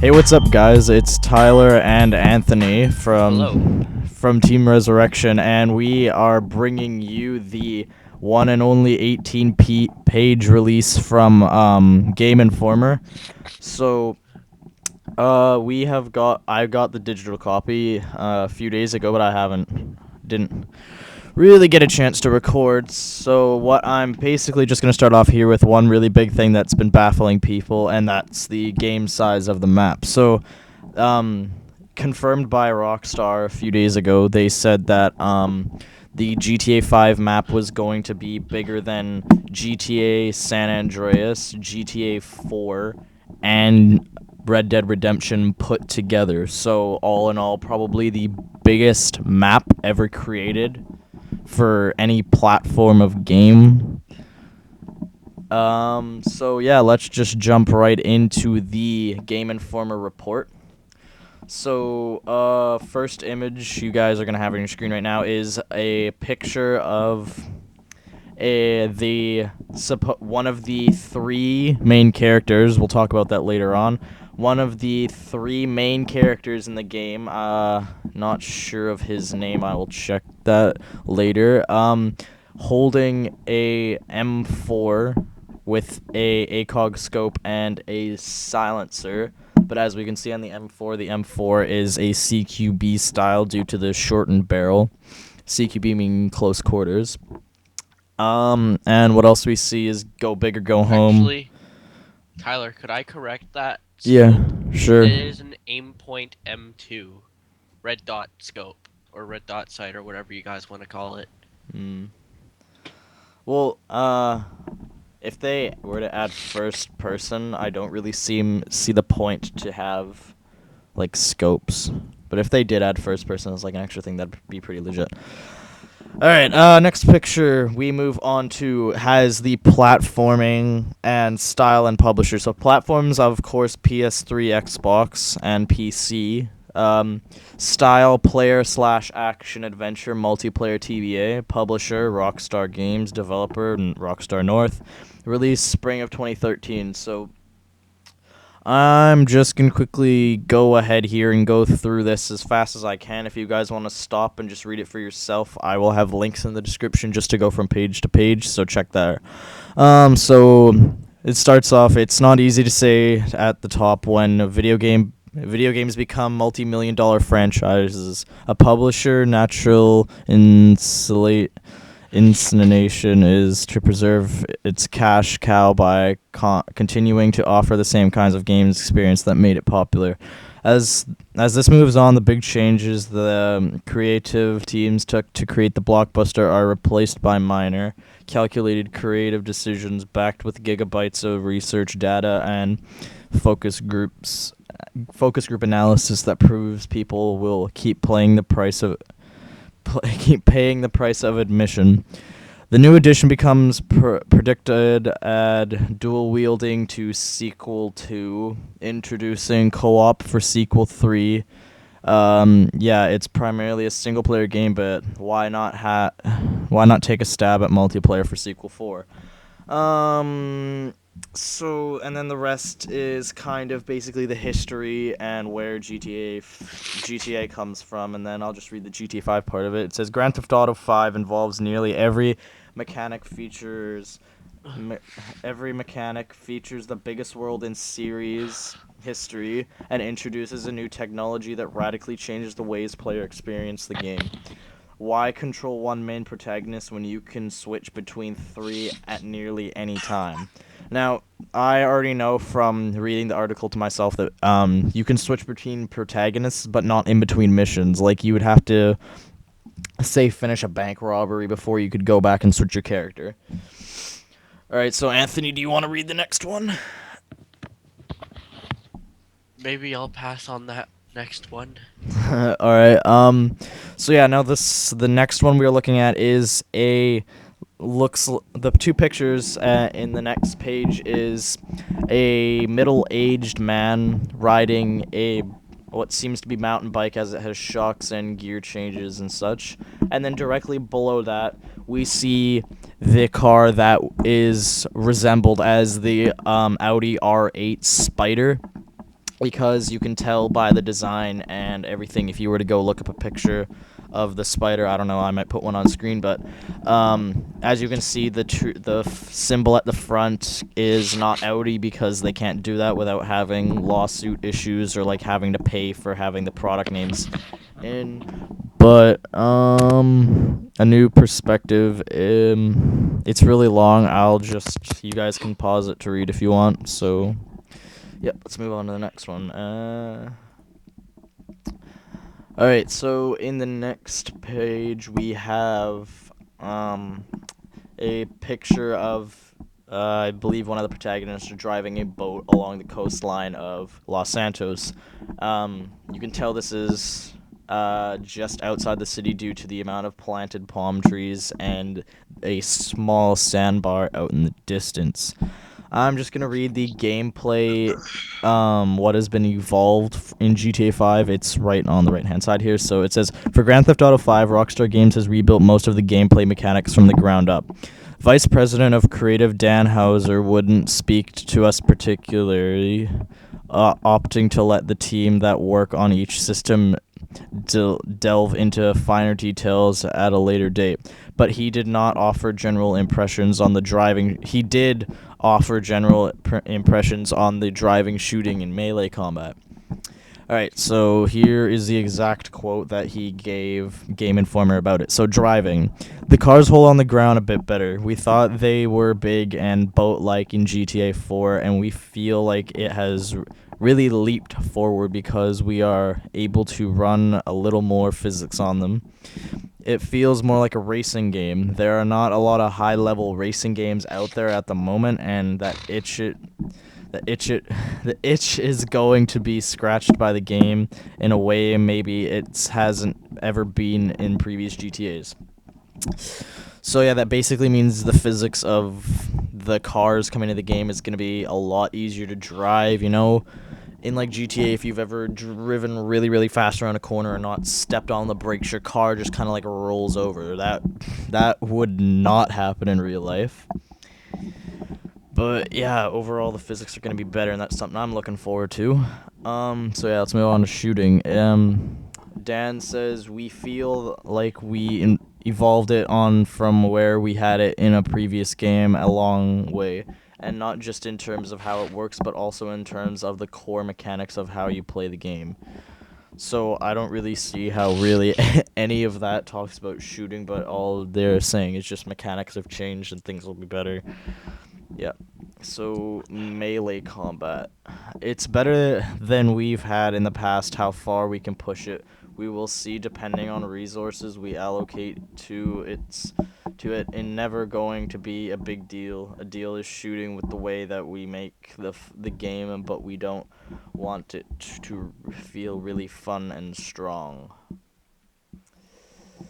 Hey, what's up, guys? It's Tyler and Anthony Hello. from Team Resurrection, and we are bringing you the one and only 18-page release from Game Informer. So, I got the digital copy a few days ago, but didn't really get a chance to record. So what I'm basically just going to start off here with one really big thing that's been baffling people, and that's the game size of the map. So, confirmed by Rockstar a few days ago, they said that the GTA 5 map was going to be bigger than GTA San Andreas, GTA 4, and Red Dead Redemption put together. So all in all, probably the biggest map ever created for any platform of game. So yeah, let's just jump right into the Game Informer report. So, first image you guys are gonna have on your screen right now is a picture of one of the three main characters. We'll talk about that later on. One of the three main characters in the game. Not sure of his name. I will check that later. Holding a M4 with a ACOG scope and a silencer. But as we can see on the M4 is a CQB style due to the shortened barrel. CQB meaning close quarters. And what else we see is go big or go home. Actually, Tyler, could I correct that Yeah, scope? sure. It is an Aimpoint M2 red dot scope or red dot sight or whatever you guys want to call it. Well, if they were to add first person, I don't really see the point to have like scopes. But if they did add first person as like an extra thing, that'd be pretty legit. All right, next picture we move on to has the platforming and style and publisher. So platforms, of course, PS3, Xbox, and PC. Style, player / action adventure, multiplayer TBA. Publisher, Rockstar Games. Developer, Rockstar North. Release spring of 2013. So I'm just going to quickly go ahead here and go through this as fast as I can. If you guys want to stop and just read it for yourself, I will have links in the description just to go from page to page, so check that. So it starts off, it's not easy to say at the top when video games become multi-million-dollar franchises. A publisher, natural inclination is to preserve its cash cow by continuing to offer the same kinds of games experience that made it popular. As this moves on, the big changes the creative teams took to create the blockbuster are replaced by minor, calculated creative decisions backed with gigabytes of research data and focus group analysis that proves people will keep paying the price of admission. The new edition becomes predicted add dual wielding to sequel 2, introducing co-op for sequel 3. Yeah, it's primarily a single player game, but why not take a stab at multiplayer for sequel 4? So, and then the rest is kind of basically the history and where GTA comes from, and then I'll just read the GTA 5 part of it. It says Grand Theft Auto 5 involves nearly every mechanic features the biggest world in series history and introduces a new technology that radically changes the ways players experience the game. Why control one main protagonist when you can switch between three at nearly any time? Now, I already know from reading the article to myself that you can switch between protagonists, but not in between missions. Like, you would have to, say, finish a bank robbery before you could go back and switch your character. Alright, so Anthony, do you want to read the next one? Maybe I'll pass on that next one. Alright, so yeah, now the next one we're looking at is the two pictures in the next page is a middle-aged man riding what seems to be mountain bike as it has shocks and gear changes and such. And then directly below that, we see the car that is resembled as the Audi R8 Spider. because you can tell by the design and everything. If you were to go look up a picture of the spider, I don't know, I might put one on screen, but as you can see, the symbol at the front is not Audi because they can't do that without having lawsuit issues or like having to pay for having the product names in. But a new perspective. It's really long. You guys can pause it to read if you want. So yep, let's move on to the next one. All right, so in the next page we have um, a picture of I believe one of the protagonists are driving a boat along the coastline of Los Santos. You can tell this is just outside the city due to the amount of planted palm trees and a small sandbar out in the distance. I'm just gonna read the gameplay, what has been evolved in GTA 5. It's right on the right hand side here. So it says, for Grand Theft Auto 5, Rockstar Games has rebuilt most of the gameplay mechanics from the ground up. Vice President of Creative Dan Hauser wouldn't speak to us particularly, opting to let the team that work on each system delve into finer details at a later date. But he did not offer general impressions on the driving. He did offer general impressions on the driving, shooting, and melee combat. All right, so here is the exact quote that he gave Game Informer about it. So driving, the cars hold on the ground a bit better. We thought they were big and boat-like in GTA 4, and we feel like it has really leaped forward because we are able to run a little more physics on them. It feels more like a racing game. There are not a lot of high-level racing games out there at the moment, and the itch it the itch is going to be scratched by the game in a way maybe it hasn't ever been in previous GTAs. So yeah, that basically means the physics of the cars coming into the game is going to be a lot easier to drive, in like GTA, if you've ever driven really, really fast around a corner and not stepped on the brakes, your car just kind of like rolls over. That would not happen in real life. But yeah, overall the physics are gonna be better, and that's something I'm looking forward to. So yeah, let's move on to shooting. Dan says we feel like evolved it on from where we had it in a previous game a long way, and not just in terms of how it works, but also in terms of the core mechanics of how you play the game. So I don't really see how really any of that talks about shooting, but all they're saying is just mechanics have changed and things will be better. Yeah. So melee combat. It's better than we've had in the past. How far we can push it, we will see depending on resources we allocate to it. And never going to be a big deal. A deal is shooting with the way that we make the game, but we don't want it to feel really fun and strong.